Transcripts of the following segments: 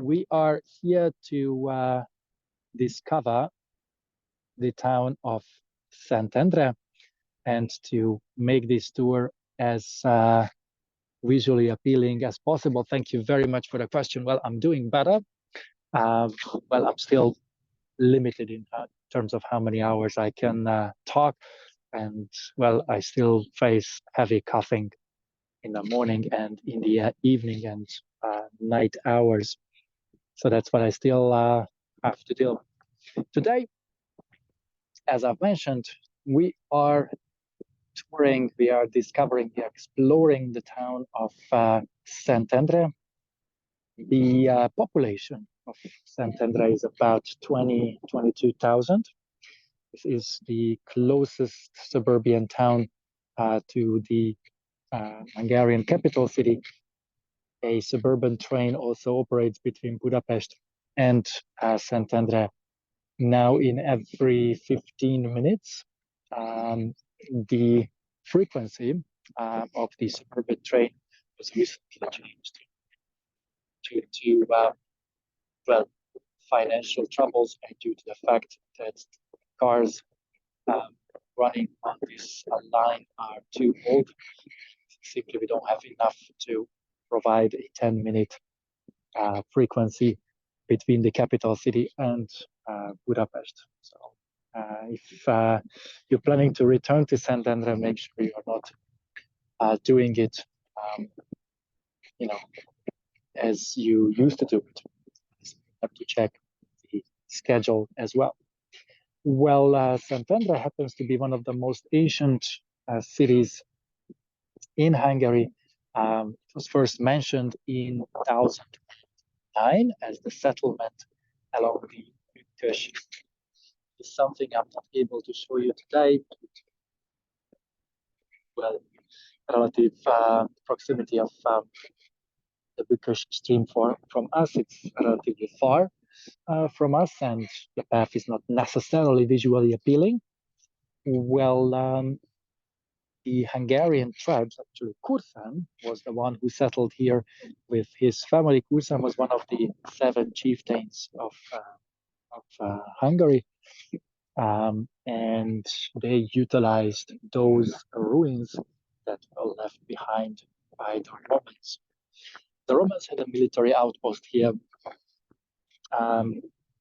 we are here to discover the town of Szentendre and to make this tour as visually appealing as possible. Thank you very much for the question. Well, I'm doing better. Well, I'm still limited in terms of how many hours I can talk. And well, I still face heavy coughing in the morning and in the evening and night hours. So that's what I still have to deal with. Today, as I've mentioned, we are touring, we are discovering, we are exploring the town of Szentendre. The population of Szentendre is about 22,000. This is the closest suburban town to the Hungarian capital city. A suburban train also operates between Budapest and Szentendre now in every 15 minutes. The frequency of the suburban train was recently changed due to well, financial troubles and due to the fact that cars running on this line are too old. Simply, we don't have enough to provide a 10-minute frequency between the capital city and Budapest. So if you're planning to return to Szentendre, make sure you're not doing it, as you used to do it. You have to check the schedule as well. Well, Szentendre happens to be one of the most ancient cities in Hungary. It was first mentioned in 1009 as the settlement along the Bükkös. It's something I'm not able to show you today. Well, relative proximity of the Bükkös stream from us, it's relatively far from us, and the path is not necessarily visually appealing. Well, the Hungarian tribes, actually Kursan was the one who settled here with his family. Kursan was one of the 7 chieftains of Hungary, and they utilized those ruins that were left behind by the Romans. The Romans had a military outpost here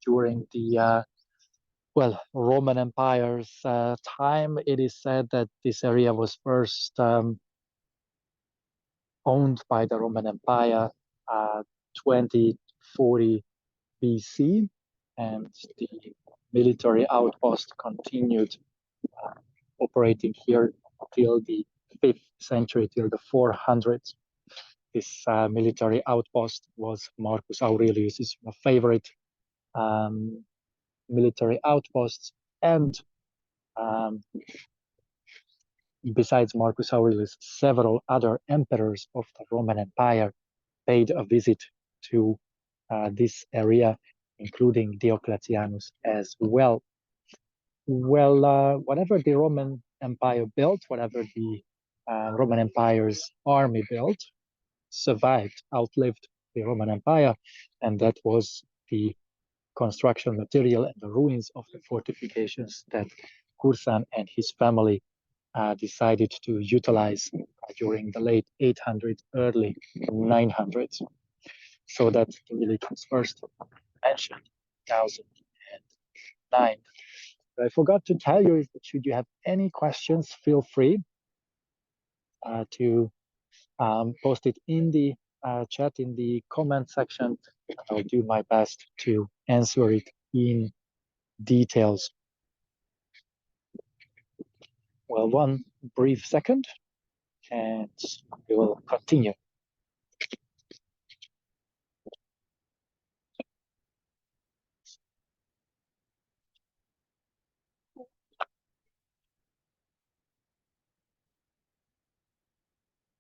during the Roman Empire's time. It is said that this area was first owned by the Roman Empire 2040 BC, and the military outpost continued operating here till the 5th century, till the 400s. This military outpost was Marcus Aurelius' favorite military outposts, and besides Marcus Aurelius, several other emperors of the Roman Empire paid a visit to this area, including Diocletianus as well. Well, whatever the Roman Empire built, whatever the Roman Empire's army built, survived, outlived the Roman Empire, and that was the construction material and the ruins of the fortifications that Kursan and his family decided to utilize during the late 800s, early 900s. So that the village was first mentioned in 1009. I forgot to tell you that should you have any questions, feel free to post it in the chat, in the comment section. I'll do my best to answer it in details. Well, one brief second, and we will continue.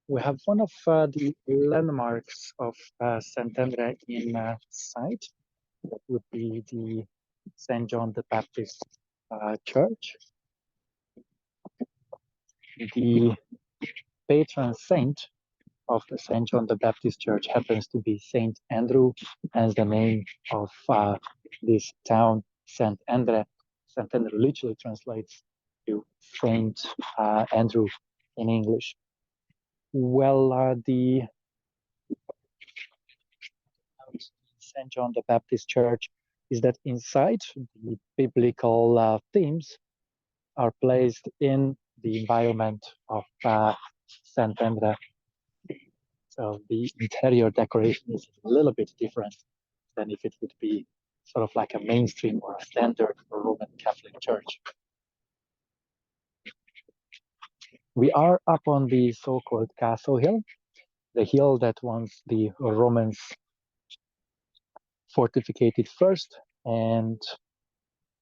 We have one of the landmarks of Szentendre in sight. That would be the St. John the Baptist Church. The patron saint of the St. John the Baptist Church happens to be St. Andrew, hence the name of this town, Szentendre. Szentendre literally translates to Saint Andrew in English. Well, the St. John the Baptist Church is that inside the biblical themes are placed in the environment of Szentendre. So the interior decoration is a little bit different than if it would be sort of like a mainstream or a standard Roman Catholic Church. We are up on the so-called Castle Hill, the hill that once the Romans fortificated first and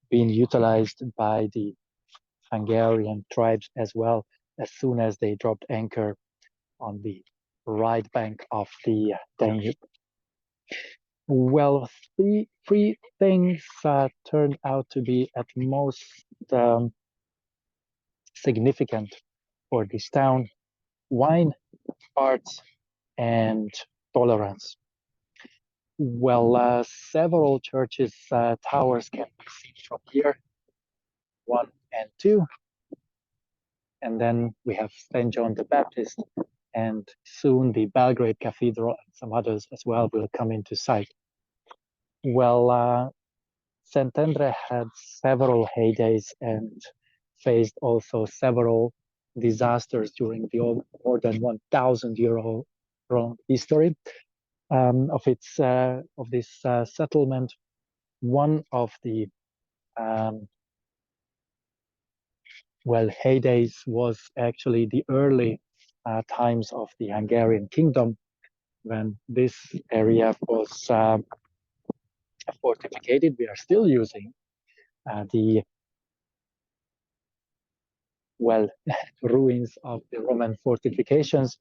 being utilized by the Hungarian tribes as well as soon as they dropped anchor on the right bank of the Danube. Well, three things turned out to be at most significant for this town: wine, arts, and tolerance. Well, several churches' towers can be seen from here, 1 and 2. And then we have St. John the Baptist, and soon the Belgrade Cathedral and some others as well will come into sight. Well, Szentendre had several heydays and faced also several disasters during the more than 1,000-year-old history of this settlement. One of the heydays was actually the early times of the Hungarian kingdom, when this area was fortificated. We are still using the ruins of the Roman fortifications.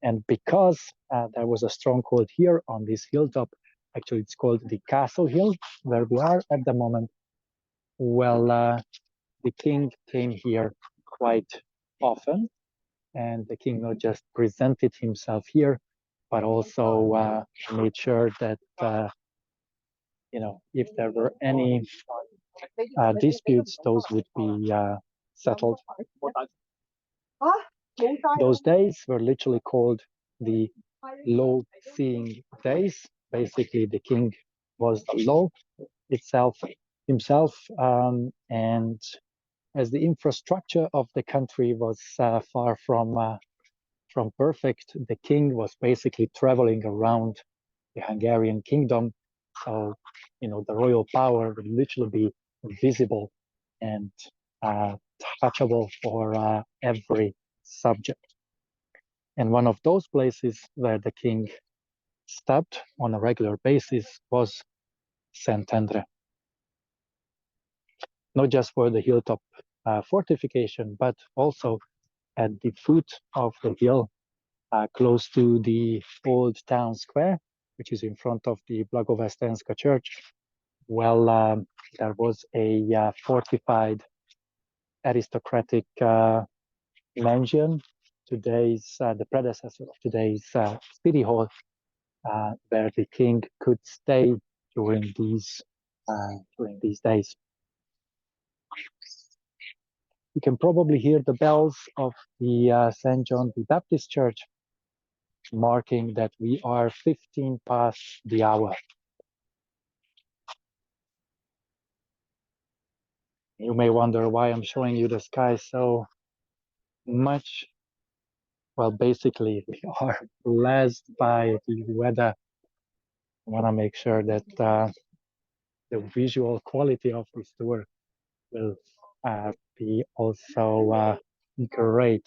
And because there was a stronghold here on this hilltop, actually it's called the Castle Hill, where we are at the moment. Well, the king came here quite often, and the king not just presented himself here, but also made sure that if there were any disputes, those would be settled. Those days were literally called the law-seeing days. Basically, the king was the law himself, and as the infrastructure of the country was far from perfect, the king was basically traveling around the Hungarian kingdom. So, the royal power would literally be visible and touchable for every subject. And one of those places where the king stopped on a regular basis was Szentendre. Not just for the hilltop fortification, but also at the foot of the hill, close to the old town square, which is in front of the Blagovestenska church. Well, there was a fortified aristocratic mansion, the predecessor of today's city hall, where the king could stay during these days. You can probably hear the bells of the St. John the Baptist Church, marking that we are 15 past the hour. You may wonder why I'm showing you the sky so much. Well, basically, we are blessed by the weather. I want to make sure that the visual quality of this tour will be also great.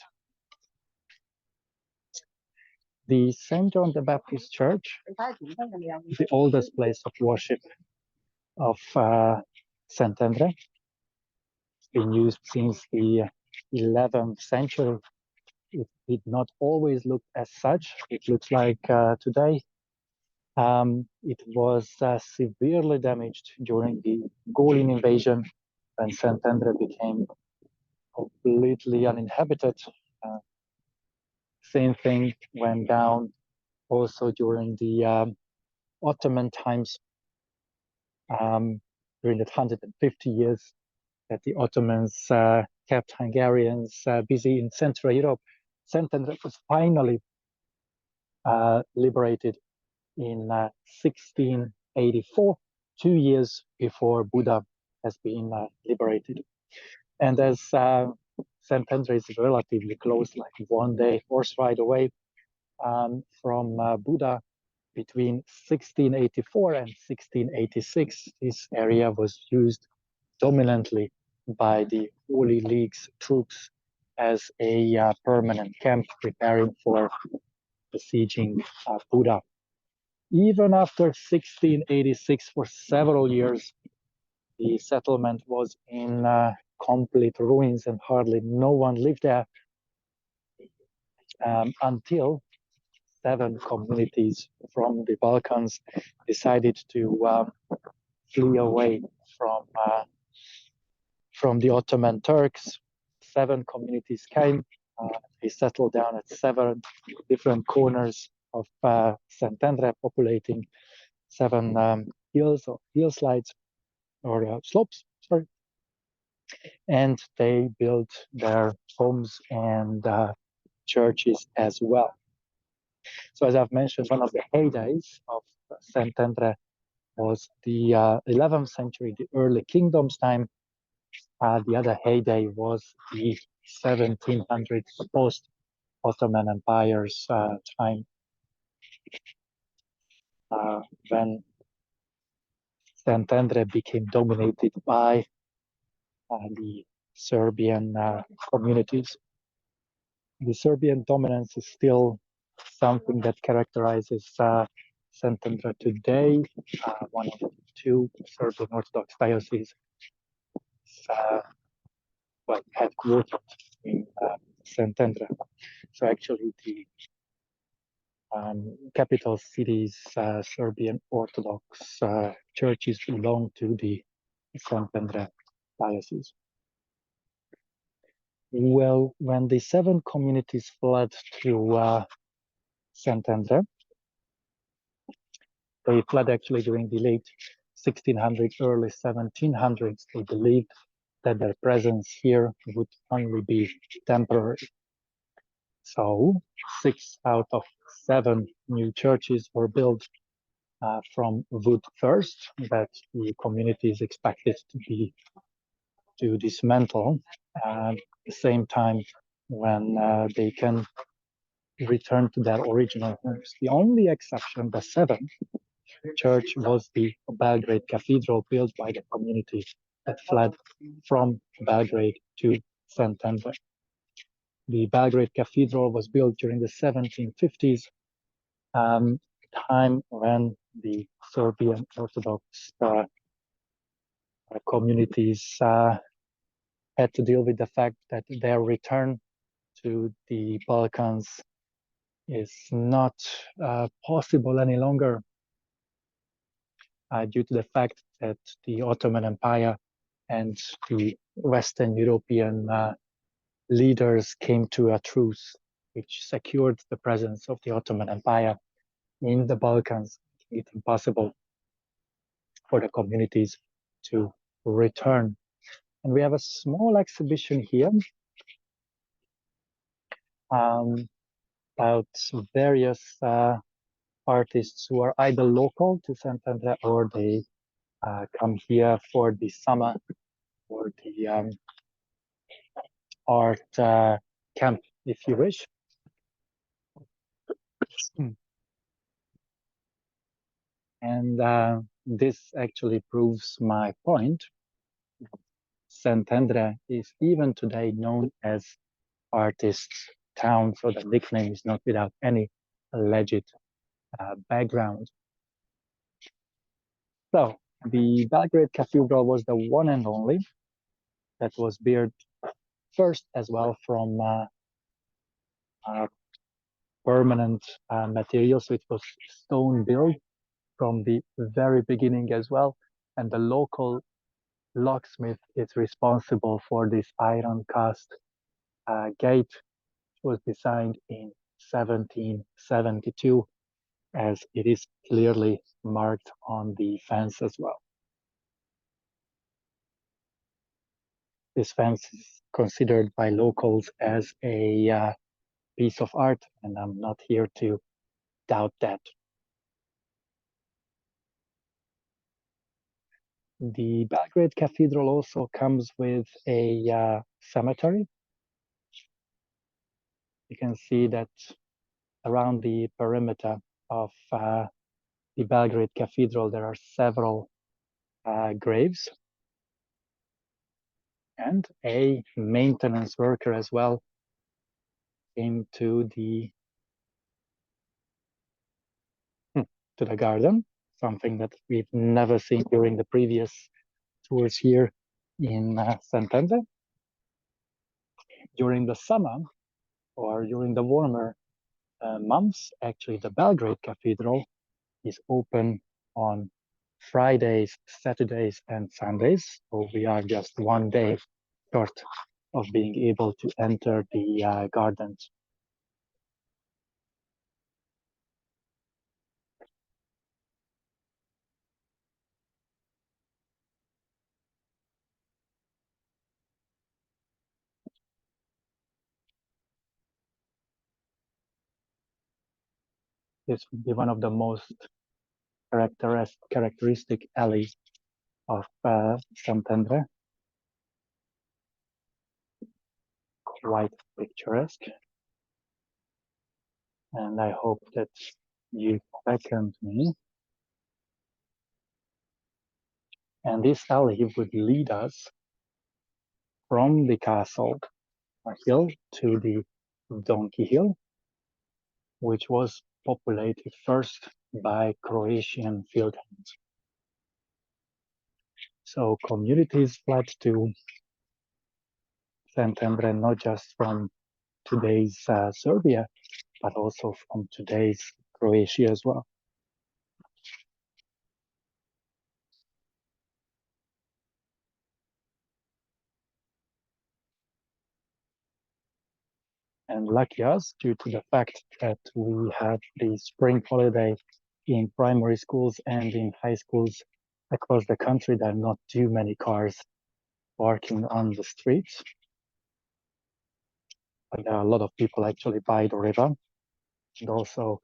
The St. John the Baptist Church is the oldest place of worship of Szentendre. It's been used since the 11th century. It did not always look as such. It looks like today. It was severely damaged during the Gaulian invasion, when Szentendre became completely uninhabited. same thing went down also during the Ottoman times, during the 150 years that the Ottomans kept Hungarians busy in Central Europe. Szentendre was finally liberated in 1684, 2 years before Buda has been liberated. And as Szentendre is relatively close, like 1 day horse ride away from Buda, between 1684 and 1686, this area was used dominantly by the Holy League's troops as a permanent camp preparing for besieging Buda. Even after 1686, for several years, the settlement was in complete ruins and hardly no one lived there until 7 communities from the Balkans decided to flee away from the Ottoman Turks. 7 communities came. They settled down at 7 different corners of Szentendre, populating 7 hills or hillsides or slopes. Sorry, and they built their homes and churches as well. So, as I've mentioned, one of the heydays of Szentendre was the 11th century, the early kingdoms time. The other heyday was the 1700s, post-Ottoman Empire's time, when Szentendre became dominated by the Serbian communities. The Serbian dominance is still something that characterizes Szentendre today. One of the 2 Serbian Orthodox dioceses headquartered in Szentendre. So actually the capital city's Serbian Orthodox churches belong to the Szentendre diocese. Well, when the 7 communities fled to Szentendre, they fled actually during the late 1600s, early 1700s. They believed that their presence here would only be temporary. So 6 out of 7 new churches were built from wood first, that the community is expected to dismantle at the same time when they can return to their original homes. The only exception, the 7th church, was the Belgrade Cathedral, built by the community that fled from Belgrade to Szentendre. The Belgrade Cathedral was built during the 1750s, time when the Serbian Orthodox communities had to deal with the fact that their return to the Balkans is not possible any longer due to the fact that the Ottoman Empire and the Western European leaders came to a truce, which secured the presence of the Ottoman Empire in the Balkans, making it impossible for the communities to return. And we have a small exhibition here about various artists who are either local to Szentendre or they come here for the summer or the art camp, if you wish. And this actually proves my point. Szentendre is even today known as artists' town, so the nickname is not without any alleged background. So the Belgrade Cathedral was the one and only that was built first as well from permanent materials. So it was stone built from the very beginning as well. And the local locksmith is responsible for this iron cast gate, which was designed in 1772, as it is clearly marked on the fence as well. This fence is considered by locals as a piece of art, and I'm not here to doubt that. The Belgrade Cathedral also comes with a cemetery. You can see that around the perimeter of the Belgrade Cathedral, there are several graves, and a maintenance worker as well came to the garden, something that we've never seen during the previous tours here in Szentendre. During the summer or during the warmer months, actually the Belgrade Cathedral is open on Fridays, Saturdays, and Sundays. So we are just one day short of being able to enter the gardens. This would be one of the most characteristic alleys of Szentendre. Quite picturesque. And I hope that you second me. And this alley would lead us from the castle hill to the Donkey Hill, which was populated first by Croatian field hands. So communities fled to Szentendre not just from today's Serbia, but also from today's Croatia as well. And lucky us, due to the fact that we had the spring holiday in primary schools and in high schools across the country, there are not too many cars parking on the streets. But there are a lot of people actually by the river and also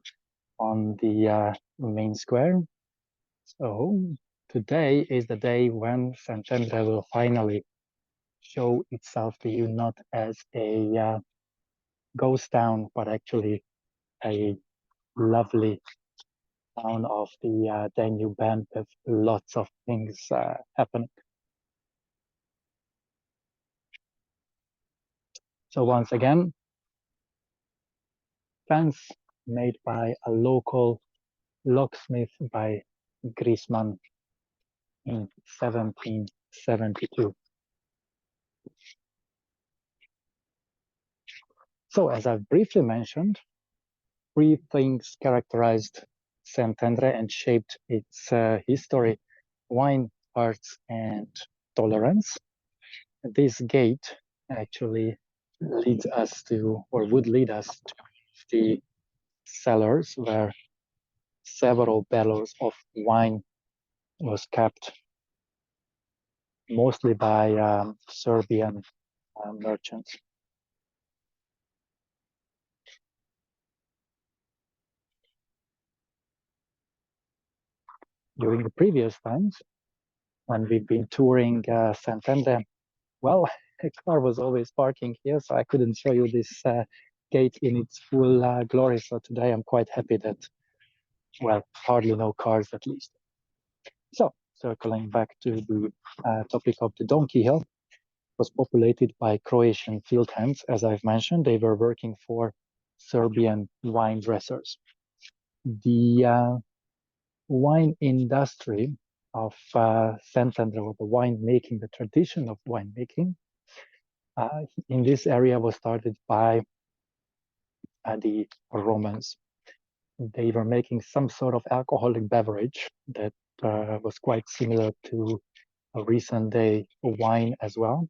on the main square. So today is the day when Szentendre will finally show itself to you not as a ghost town, but actually a lovely town of the Danube band with lots of things happening. So once again, fence made by a local locksmith by Grisman in 1772. So as I've briefly mentioned, three things characterized Szentendre and shaped its history: wine, arts, and tolerance. This gate actually leads us to, or would lead us to, the cellars where several barrels of wine was kept, mostly by Serbian merchants. During the previous times, when we've been touring Szentendre, well, a car was always parking here, so I couldn't show you this gate in its full glory. So today I'm quite happy that, well, hardly no cars at least. So circling back to the topic of the Donkey Hill, was populated by Croatian field hands. As I've mentioned, they were working for Serbian wine dressers. The wine industry of Szentendre, or the winemaking, the tradition of winemaking, in this area was started by the Romans. They were making some sort of alcoholic beverage that was quite similar to a recent day wine as well.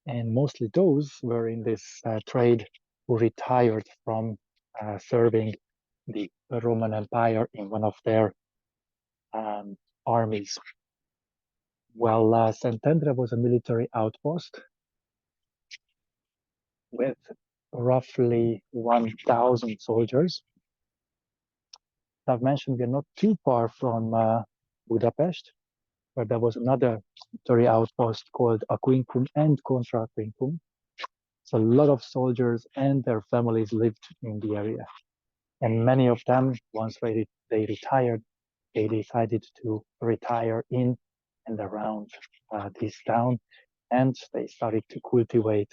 And mostly those were in this trade who retired from serving the Roman Empire in one of their armies. Well, Szentendre was a military outpost with roughly 1,000 soldiers. I've mentioned we're not too far from Budapest, where there was another military outpost called Aquincum and Contra Aquincum. So a lot of soldiers and their families lived in the area. And many of them, once they retired, they decided to retire in and around this town. And they started to cultivate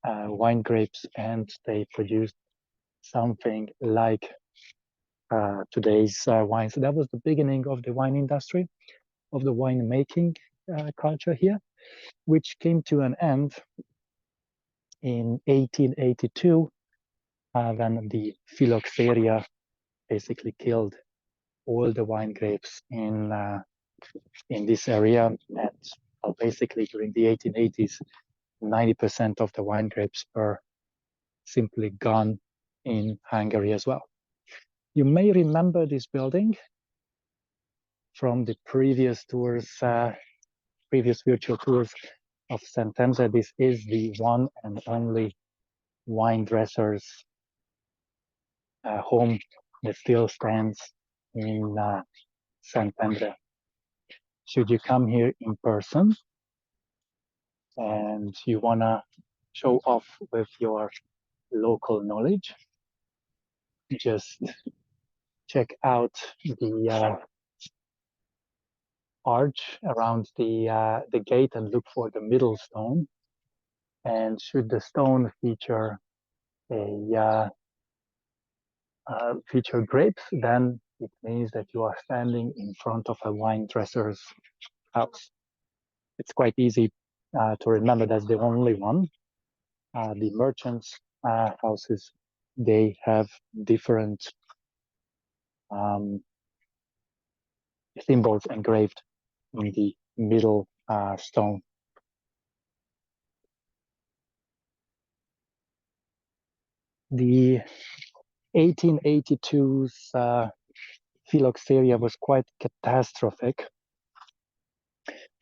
wine grapes, and they produced something like today's wine. So that was the beginning of the wine industry, of the wine making culture here, which came to an end in 1882 when the phylloxera basically killed all the wine grapes in this area. And basically during the 1880s, 90% of the wine grapes were simply gone in Hungary as well. You may remember this building from the previous tours, previous virtual tours of Szentendre. This is the one and only wine dresser's home that still stands in Szentendre. Should you come here in person and you wanna show off with your local knowledge, just check out the arch around the gate and look for the middle stone. And should the stone feature feature grapes, then it means that you are standing in front of a wine dresser's house. It's quite easy to remember that's the only one. The merchants' houses, they have different symbols engraved in the middle stone. The 1882's phylloxera was quite catastrophic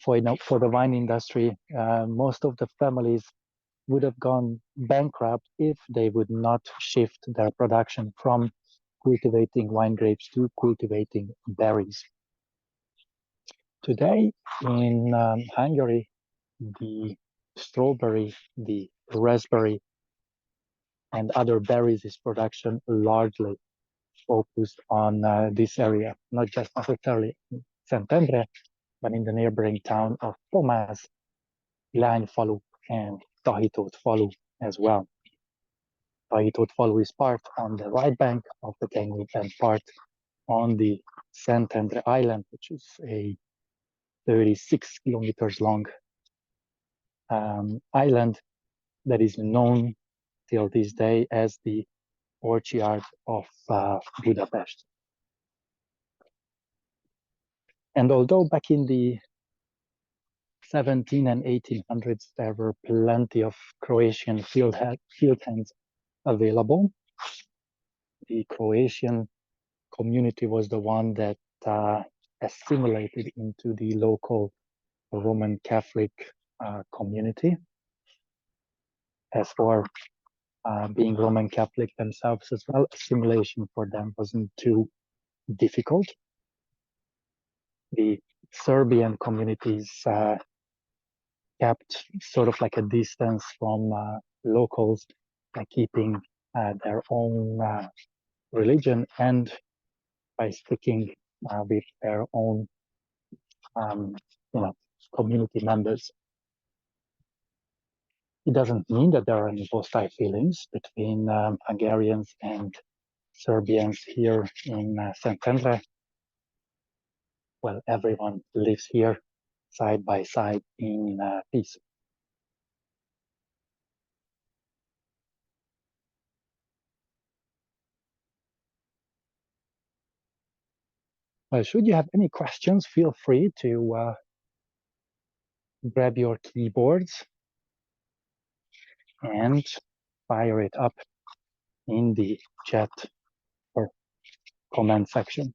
for the wine industry. Most of the families would have gone bankrupt if they would not shift their production from cultivating wine grapes to cultivating berries. Today in Hungary, the strawberry, the raspberry, and other berries is production largely focused on this area, not just necessarily in Szentendre, but in the neighboring town of Pomaz, Lányfalu, and Tahitótfalu as well. Tahitótfalu is part on the right bank of the Danube and part on the Szentendre Island, which is a 36 kilometers long island that is known till this day as the orchard of Budapest. And although back in the 17 and 1800s, there were plenty of Croatian field hands available, the Croatian community was the one that assimilated into the local Roman Catholic community. As for being Roman Catholic themselves as well, assimilation for them wasn't too difficult. The Serbian communities kept sort of like a distance from locals by keeping their own religion and by sticking with their own community members. It doesn't mean that there are any hostile feelings between Hungarians and Serbians here in Szentendre. Well, everyone lives here side by side in peace. Well, should you have any questions, feel free to grab your keyboards and fire it up in the chat or comment section.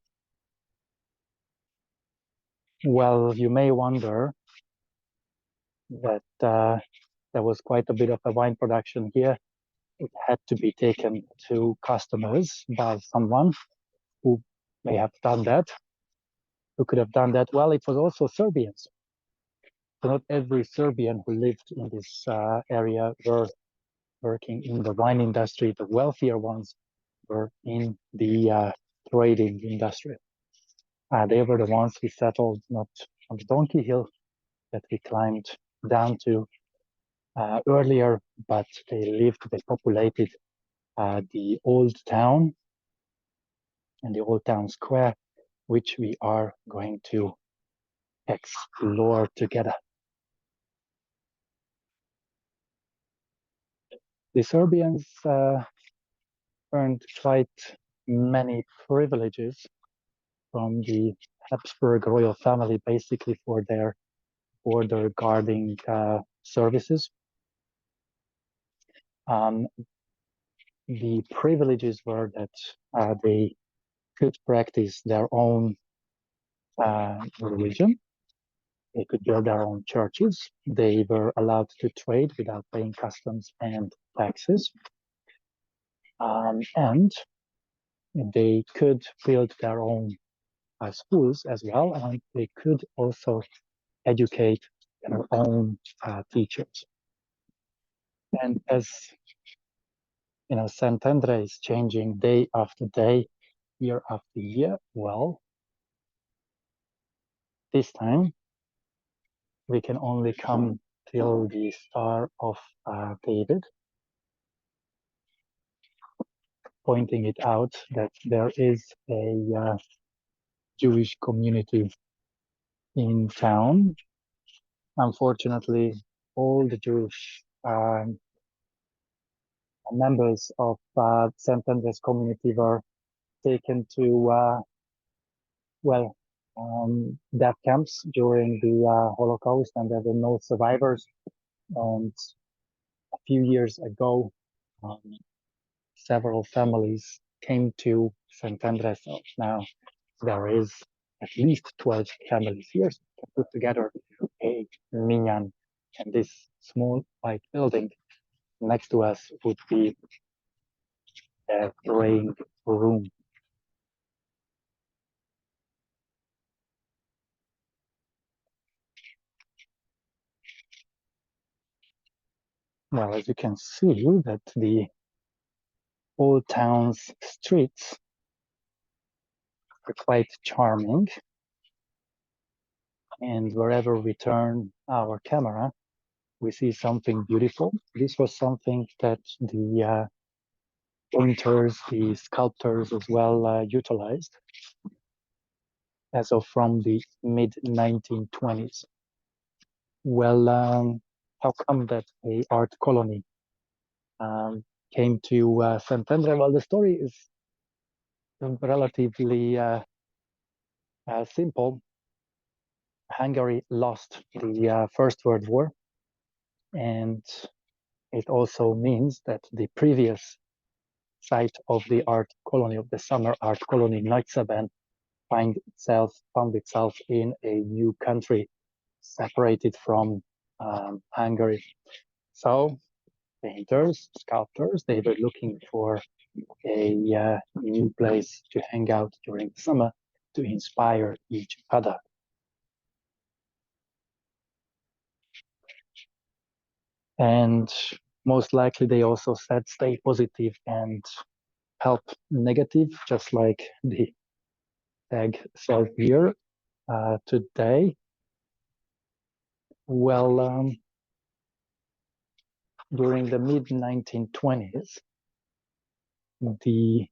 Well, you may wonder that there was quite a bit of a wine production here. It had to be taken to customers by someone who may have done that, who could have done that. Well, it was also Serbians. So not every Serbian who lived in this area were working in the wine industry. The wealthier ones were in the trading industry. They were the ones who settled not on the Donkey Hill that we climbed down to earlier, but they populated the old town and the old town square, which we are going to explore together. The Serbians earned quite many privileges from the Habsburg royal family, basically for their border guarding services. The privileges were that they could practice their own religion. They could build their own churches. They were allowed to trade without paying customs and taxes. And they could build their own schools as well, and they could also educate their own teachers. And as you know, Szentendre is changing day after day, year after year. Well, this time we can only come till the Star of David, pointing it out that there is a Jewish community in town. Unfortunately, all the Jewish members of Szentendre's community were taken to death camps during the Holocaust, and there were no survivors. And a few years ago, several families came to Szentendre. So now there is at least 12 families here to put together a minyan, and this small white building next to us would be a praying room. Well, as you can see, that the old town's streets are quite charming, and wherever we turn our camera, we see something beautiful. This was something that the painters, the sculptors as well utilized as of from the mid-1920s. Well, how come that a art colony came to Szentendre? Well, the story is relatively simple. Hungary lost the First World War, and it also means that the previous site of the art colony, of the summer art colony Nagyszeben, found itself in a new country, separated from Hungary. So painters, sculptors, they were looking for a new place to hang out during the summer to inspire each other. And most likely they also said stay positive and help negative, just like the tag says here today. Well, during the mid-1920s, the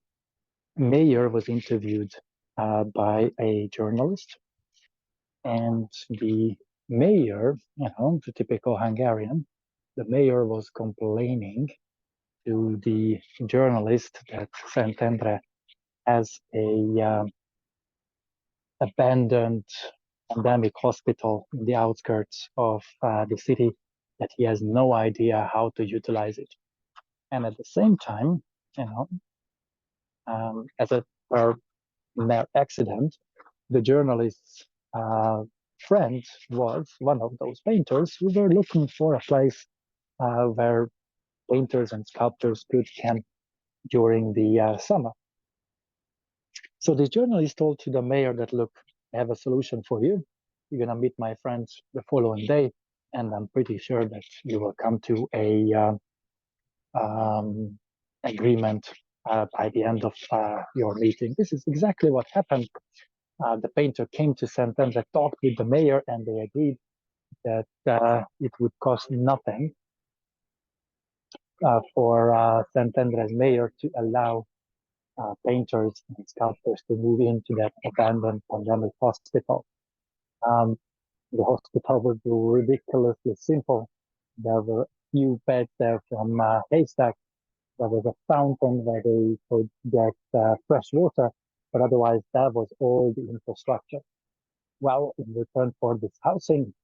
mayor was interviewed by a journalist, and the mayor, the typical Hungarian, the mayor was complaining to the journalist that Szentendre has a abandoned pandemic hospital in the outskirts of the city, that he has no idea how to utilize it. And at the same time, you know, as a mere accident, the journalist's friend was one of those painters who were looking for a place where painters and sculptors could camp during the summer. So this journalist told to the mayor that, look, I have a solution for you. You're going to meet my friends the following day, and I'm pretty sure that you will come to a agreement by the end of your meeting. This is exactly what happened. The painter came to Szentendre, talked with the mayor, and they agreed that it would cost nothing for Szentendre's mayor to allow painters and sculptors to move into that abandoned pandemic hospital. The hospital was ridiculously simple. There were a few beds there from haystack. There was a fountain where they could get fresh water, but otherwise that was all the infrastructure. Well, in return for this housing,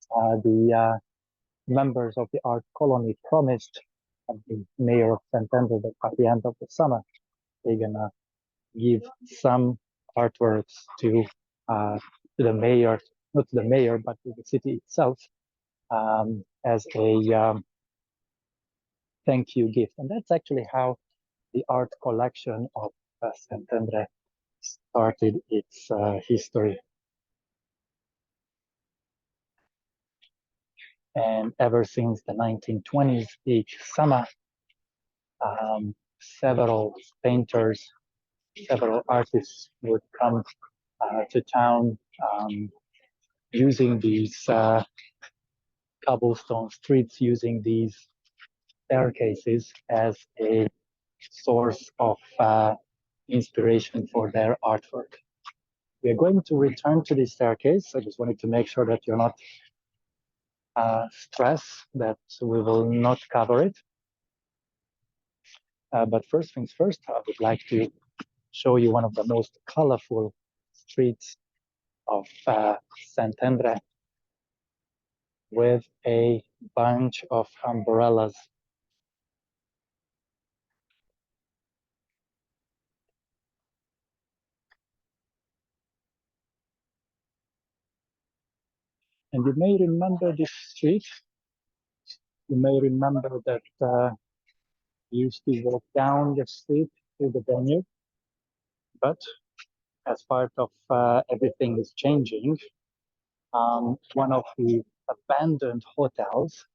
the members of the art colony promised the mayor of Szentendre that by the end of the summer, they're gonna give some artworks to the mayor, not to the mayor, but to the city itself, as a thank you gift. And that's actually how the art collection of Szentendre started its history. And ever since the 1920s, each summer, several painters, several artists would come to town using these cobblestone streets, using these staircases as a source of inspiration for their artwork. We are going to return to this staircase. I just wanted to make sure that you're not stressed that we will not cover it. But first things first, I would like to show you one of the most colorful streets of Szentendre with a bunch of umbrellas. And you may remember this street. You may remember that you used to walk down the street to the Danube. But as part of everything is changing, one of the abandoned hotels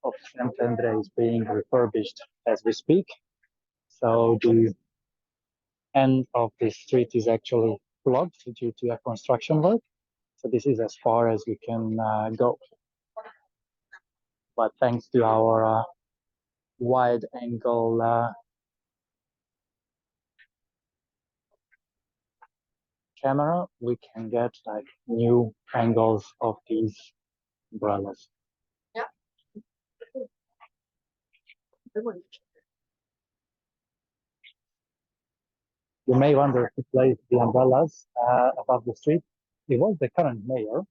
of Szentendre is being refurbished as we speak. So the end of this street is actually blocked due to a construction work. So this is as far as we can go. But thanks to our wide angle camera, we can get like new angles of these umbrellas. Yeah. You may wonder who placed the umbrellas above the street. It was the current mayor.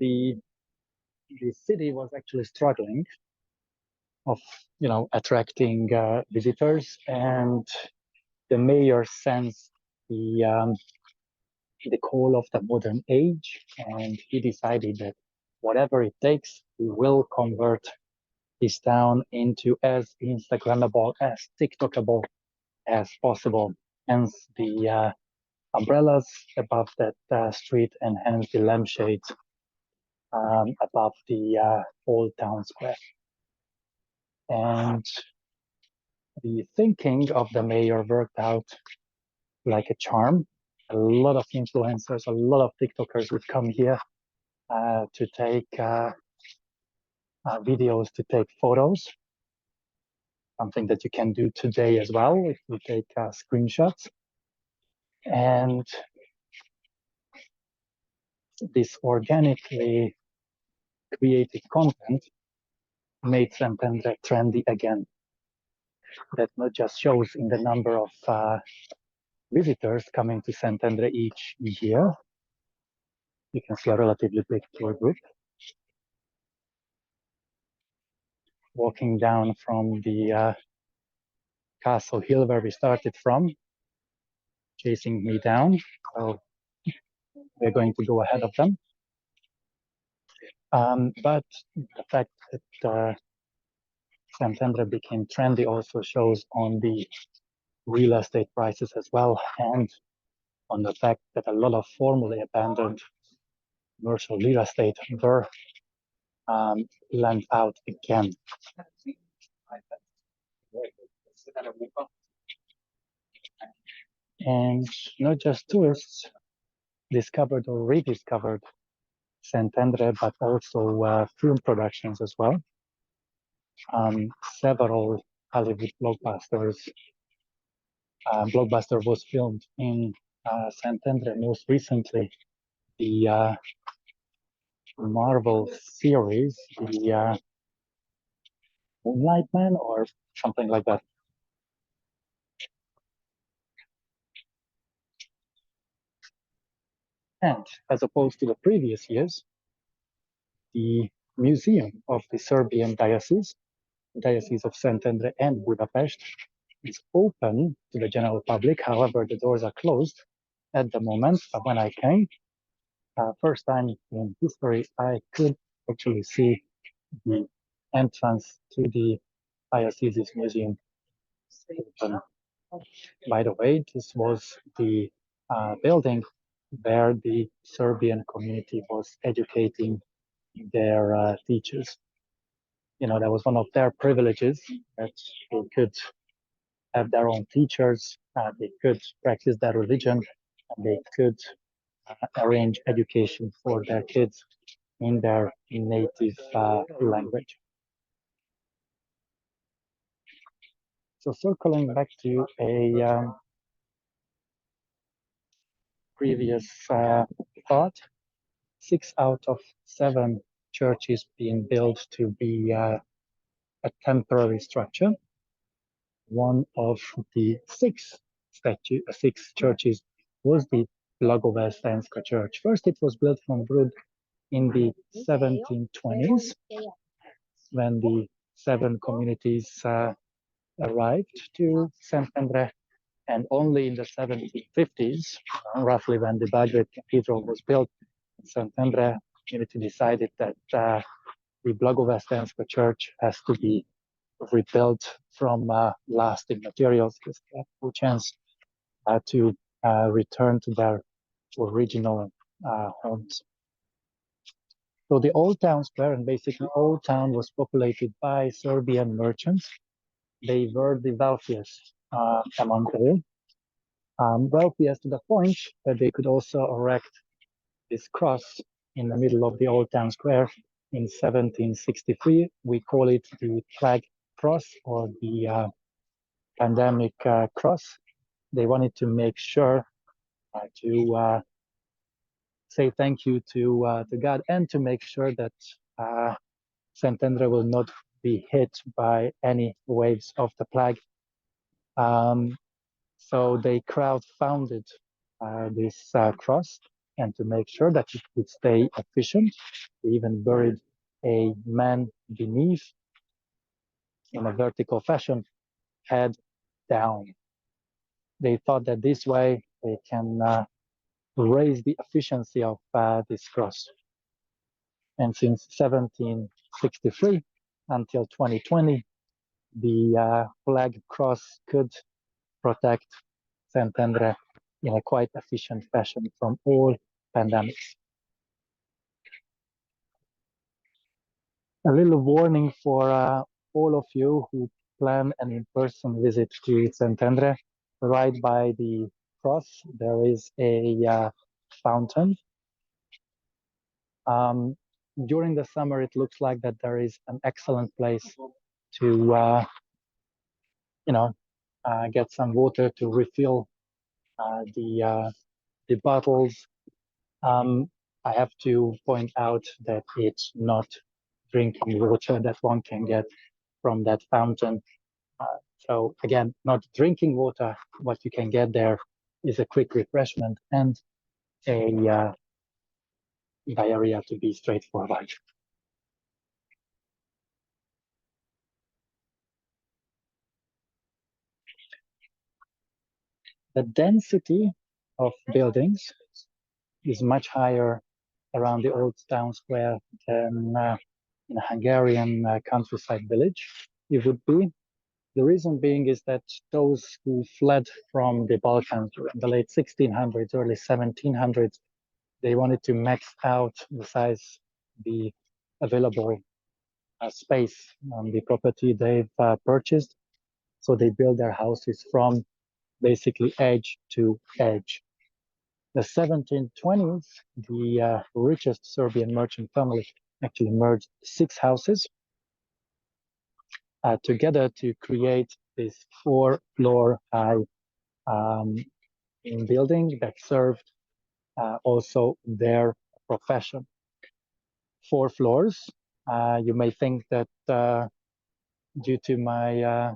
The city was actually struggling of attracting visitors, and the mayor sensed the call of the modern age, and he decided that whatever it takes, he will convert this town into as Instagrammable, as TikTokable as possible. Hence the umbrellas above that street, and hence the lampshades above the old town square. And the thinking of the mayor worked out like a charm. A lot of influencers, a lot of TikTokers would come here to take videos, to take photos. Something that you can do today as well if you take screenshots. And this organically created content made Szentendre trendy again. That not just shows in the number of visitors coming to Szentendre each year. You can see a relatively big tour group. walking down from the castle hill where we started from, chasing me down. So we're going to go ahead of them. But the fact that Szentendre became trendy also shows on the real estate prices as well, and on the fact that a lot of formerly abandoned commercial real estate were lent out again. And not just tourists discovered or rediscovered Szentendre, but also film productions as well. Several Hollywood blockbuster was filmed in Szentendre. Most recently, the Marvel series, the Moonlight Man or something like that. And as opposed to the previous years, the museum of the Serbian Diocese of Szentendre and Budapest, is open to the general public. However, the doors are closed at the moment. When I came, first time in history, I could actually see the entrance to the Diocese's museum open. By the way, this was the building where the Serbian community was educating their teachers. You know, that was one of their privileges that they could have their own teachers, they could practice their religion, and they could arrange education for their kids in their native language. So circling back to a previous thought, 6 out of 7 churches being built to be a temporary structure. One of the 6 churches was the Blagové Stenska Church. First, it was built from wood in the 1720s, when the 7 communities arrived to Szentendre, and only in the 1750s, roughly when the Belgrade Cathedral was built in Szentendre, community decided that the Blagové Stenska Church has to be rebuilt from lasting materials, because they have no chance to return to their original homes. So the Old Town Square, and basically Old Town, was populated by Serbian merchants. They were the wealthiest among all. Wealthiest to the point that they could also erect this cross in the middle of the Old Town Square in 1763. We call it the Flag Cross, or the Pandemic Cross. They wanted to make sure to say thank you to God, and to make sure that Szentendre will not be hit by any waves of the plague. So they crowdfunded this cross, and to make sure that it would stay efficient, they even buried a man beneath in a vertical fashion, head down. They thought that this way they can raise the efficiency of this cross. And since 1763 until 2020, the flag cross could protect Szentendre in a quite efficient fashion from all pandemics. A little warning for all of you who plan an in-person visit to Szentendre. Right by the cross, there is a fountain. During the summer, it looks like that there is an excellent place to, get some water, to refill the bottles. I have to point out that it's not drinking water that one can get from that fountain. So again, not drinking water. What you can get there is a quick refreshment and a diarrhea, to be straightforward. The density of buildings is much higher around the old town square than in a Hungarian countryside village it would be. The reason being is that those who fled from the Balkans in the late 1600s, early 1700s, they wanted to max out the size, the available space on the property they've purchased. So they build their houses from basically edge to edge. The 1720s, the richest Serbian merchant family actually merged 6 houses together to create this 4-floor high building that served also their profession. 4 floors. You may think that due to my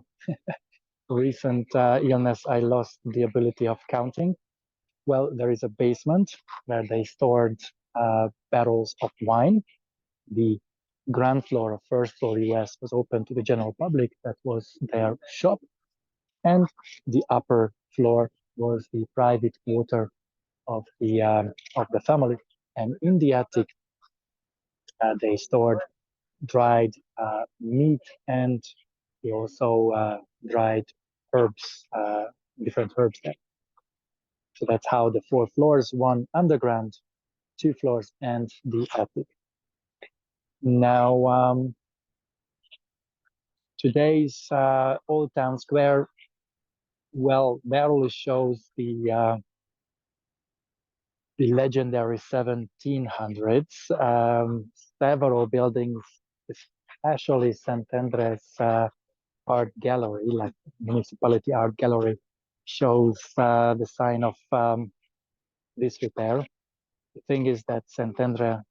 recent illness, I lost the ability of counting. Well, there is a basement where they stored barrels of wine. The ground floor or first floor US was open to the general public. That was their shop. And the upper floor was the private quarter of the family. And in the attic, they stored dried meat, and they also dried herbs, different herbs there. So that's how the 4 floors, 1 underground, 2 floors, and the attic. Now, today's Old Town Square, well, barely shows the legendary 1700s. Several buildings, especially Szentendre's art gallery, like municipality art gallery, shows the sign of disrepair. The thing is that Szentendre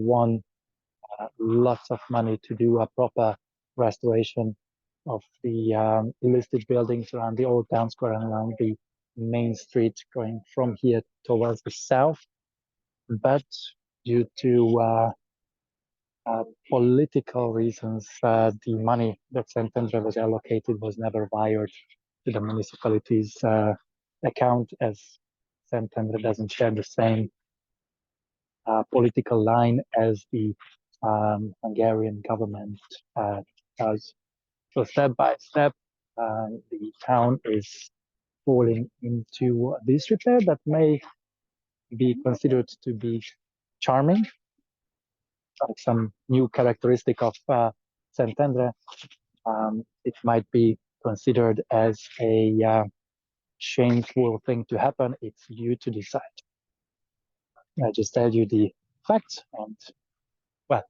won lots of money to do a proper restoration of the listed buildings around the old town square and around the main street going from here towards the south. But due to political reasons, the money that Szentendre was allocated was never wired to the municipality's account, as Szentendre doesn't share the same political line as the Hungarian government does. So step by step, the town is falling into disrepair that may be considered to be charming, like some new characteristic of Szentendre. It might be considered as a shameful thing to happen. It's you to decide. I just tell you the facts, and well,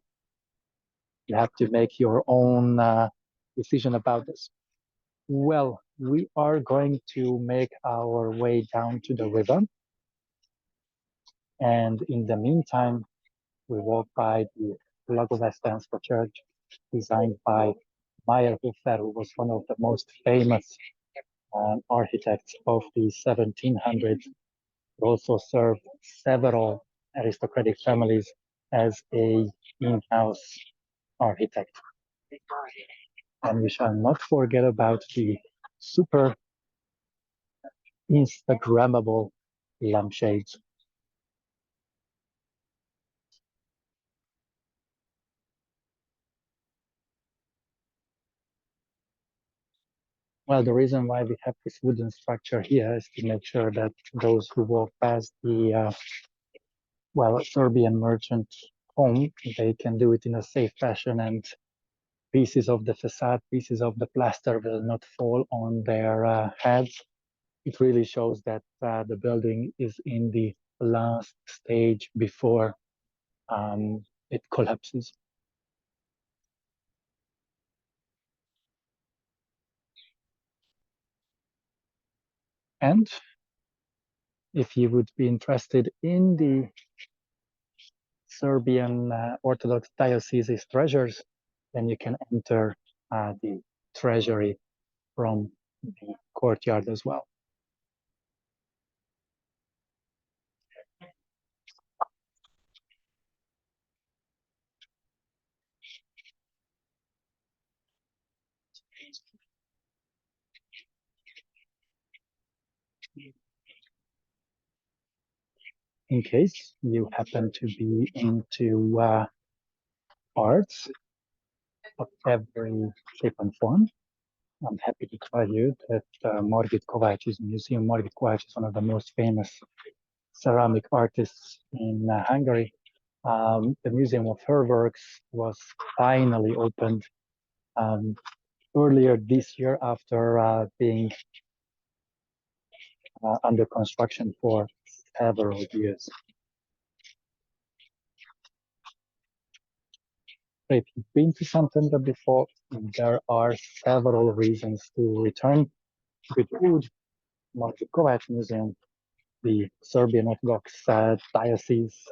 you have to make your own decision about this. Well, we are going to make our way down to the river. And in the meantime, we walk by the Blagovesztenska church, designed by Meyerhofer, who was one of the most famous architects of the 1700s. He also served several aristocratic families as a in-house architect. And we shall not forget about the super Instagrammable lampshades. Well, the reason why we have this wooden structure here is to make sure that those who walk past the Serbian merchant home, they can do it in a safe fashion, and pieces of the facade, pieces of the plaster will not fall on their heads. It really shows that the building is in the last stage before it collapses. And if you would be interested in the Serbian Orthodox Diocese's treasures, then you can enter the treasury from the courtyard as well. in case you happen to be into arts of every shape and form, I'm happy to tell you that Margit Kovács's museum, Margit Kovács is one of the most famous ceramic artists in Hungary. The museum of her works was finally opened earlier this year after being under construction for several years. If you've been to Szentendre before, there are several reasons to return. Good food, Margit Kovács Museum, the Serbian Orthodox Diocese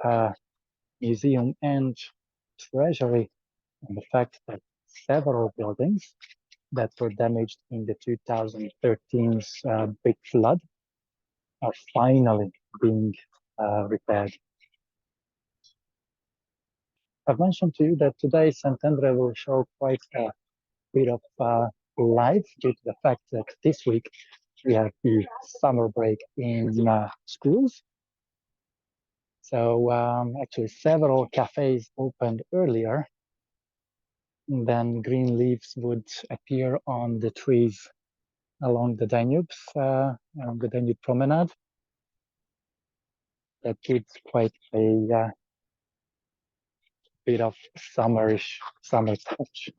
Museum and Treasury, and the fact that several buildings that were damaged in the 2013's big flood are finally being repaired. I've mentioned to you that today Szentendre will show quite a bit of life due to the fact that this week we have the summer break in schools. So actually several cafes opened earlier than green leaves would appear on the trees along the Danube promenade. That gives quite a bit of summer touch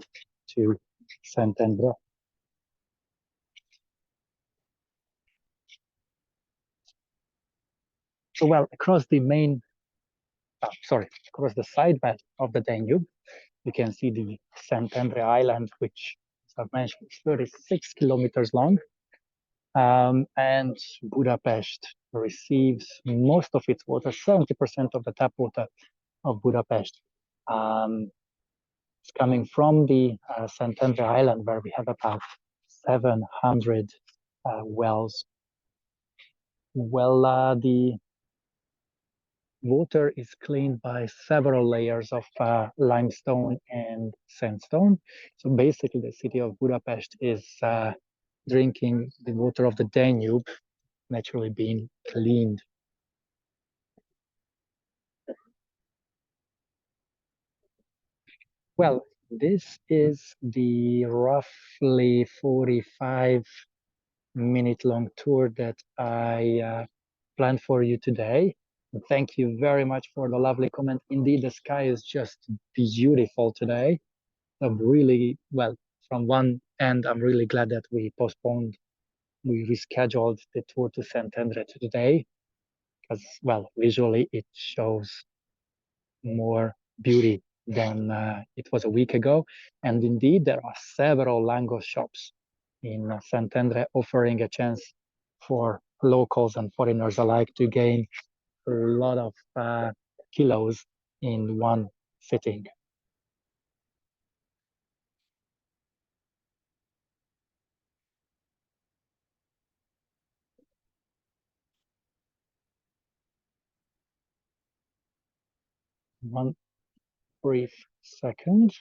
to Szentendre. So well, across the sidebed of the Danube, you can see the Szentendre Island, which, as I've mentioned, is 36 kilometers long. And Budapest receives most of its water, 70% of the tap water of Budapest. It's coming from the Szentendre Island, where we have about 700 wells. Well, the water is cleaned by several layers of limestone and sandstone. So basically, the city of Budapest is drinking the water of the Danube, naturally being cleaned. Well, this is the roughly 45-minute long tour that I planned for you today. Thank you very much for the lovely comment. Indeed, the sky is just beautiful today. I'm really, well, from one end, I'm really glad that we rescheduled the tour to Szentendre to today, because, well, visually it shows more beauty than it was a week ago. And indeed, there are several langos shops in Szentendre offering a chance for locals and foreigners alike to gain a lot of kilos in one sitting. One brief second,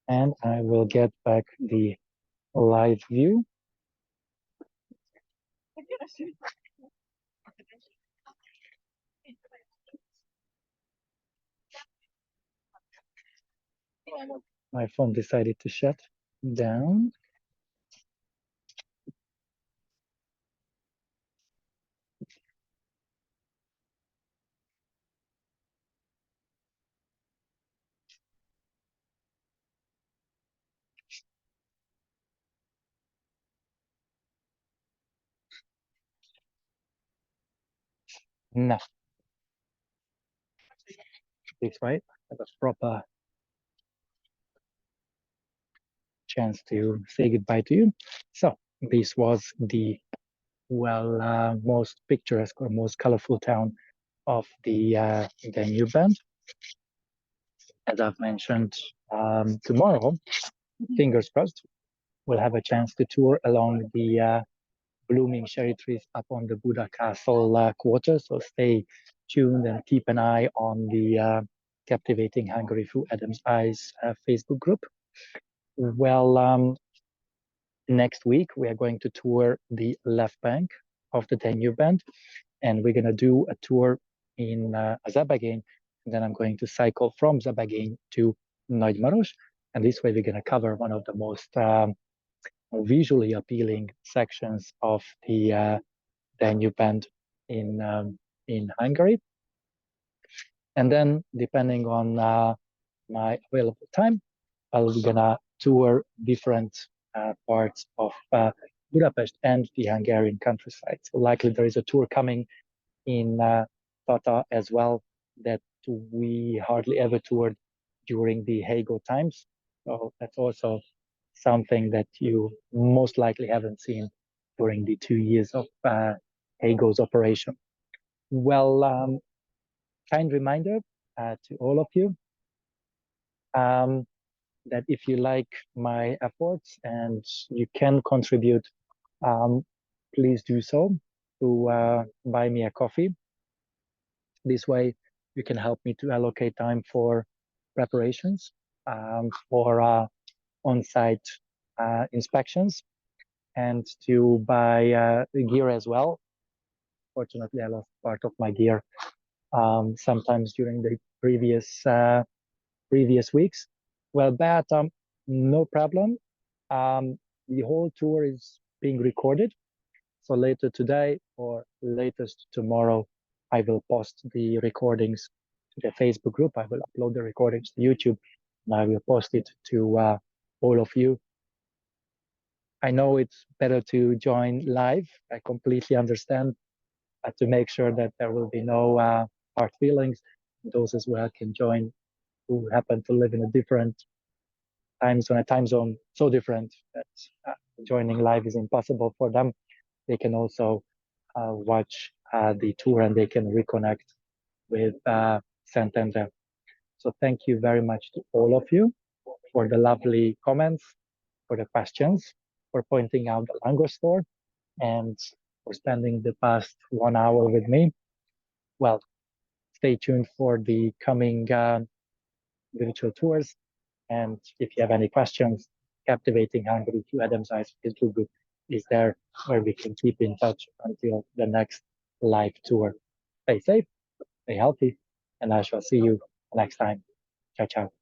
and I will get back the live view. My phone decided to shut down. Now, this right, have a proper chance to say goodbye to you. So this was the most picturesque or most colorful town of the Danube Band. As I've mentioned, tomorrow, fingers crossed, we'll have a chance to tour along the blooming cherry trees up on the Buda Castle quarter. So stay tuned and keep an eye on the Captivating Hungary Through Adam's Eyes Facebook group. Well, next week we are going to tour the left bank of the Danube Band, and we're gonna do a tour in Zabagén, and then I'm going to cycle from Zabagén to Nagymaros, and this way we're gonna cover one of the most visually appealing sections of the Danube band in Hungary. And then, depending on my available time, I'm gonna tour different parts of Budapest and the Hungarian countryside. So likely there is a tour coming in Tata as well that we hardly ever toured during the Hego times. So that's also something that you most likely haven't seen during the 2 years of Hego's operation. Well, kind reminder to all of you that if you like my efforts and you can contribute, please do so to buy me a coffee. This way you can help me to allocate time for preparations, for on-site inspections, and to buy the gear as well. Fortunately, I lost part of my gear sometimes during the previous weeks. Well, but no problem. The whole tour is being recorded. So later today or latest tomorrow, I will post the recordings to the Facebook group. I will upload the recordings to YouTube, and I will post it to all of you. I know it's better to join live. I completely understand, to make sure that there will be no hard feelings. Those as well can join who happen to live in a different time zone so different that joining live is impossible for them. They can also watch the tour, and they can reconnect with Szentendre. So thank you very much to all of you for the lovely comments, for the questions, for pointing out the language store, and for spending the past 1 hour with me. Well, stay tuned for the coming virtual tours. And if you have any questions, Captivating Hungary through Adam's Eyes Facebook group is there, where we can keep in touch until the next live tour. Stay safe, stay healthy, and I shall see you next time. Ciao, ciao.